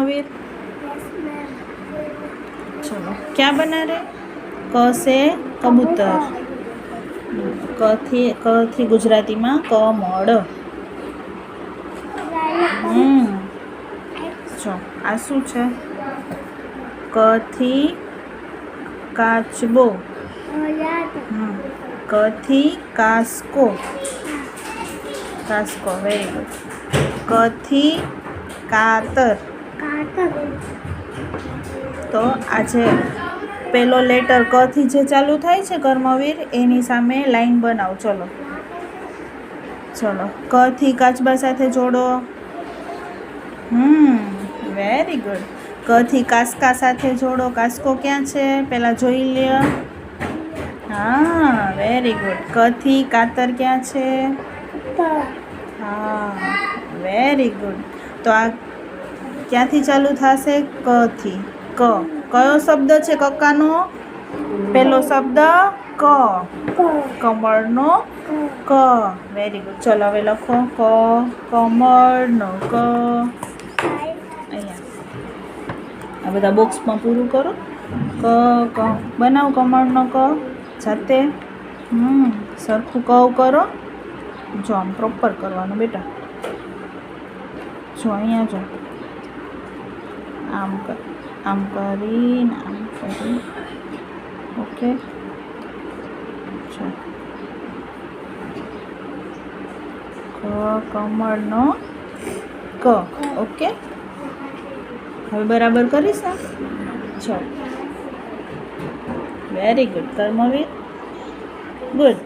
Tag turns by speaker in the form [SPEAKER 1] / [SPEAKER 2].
[SPEAKER 1] कर्मवीर? चलो क्या बना रहे? क से कबूतर, क थी गुजराती में कमळ। चो आ शू छे? क थी काचबो, क थी कास्को, कास्को वेरी गुड। क थी कातर। तो आज पेलो लेटर क थी जे चालू थाय छे कर्मवीर एनी सामे लाइन बनाव। चलो चलो क थी काचबा साथे जोड़ो। Very good. क थी कास्का साथे जोड़ो। कास्को क्या छे पहला जोई ले। हाँ वेरी गुड। क थी कातर क्या छे? हाँ वेरी गुड। तो आ क्या थी चालू थाशे? क थी। क कयो शब्द छे कक्कानो? पहलो शब्द क, कमळनो क। Very good. चलो हवे लखो क कमळनो क। आ बधा बॉक्स में पूरू करो। क बनाव कमळनो क जाते। सरखू क करो। जो आम प्रॉपर करवानुं बेटा। जो अहींया जो आम कर, आम करीने आम करी। ओके क कमळनो क। ओके હવે બરાબર કરીશ ને? ચલો વેરી ગુડ કર્મવીર, ગુડ।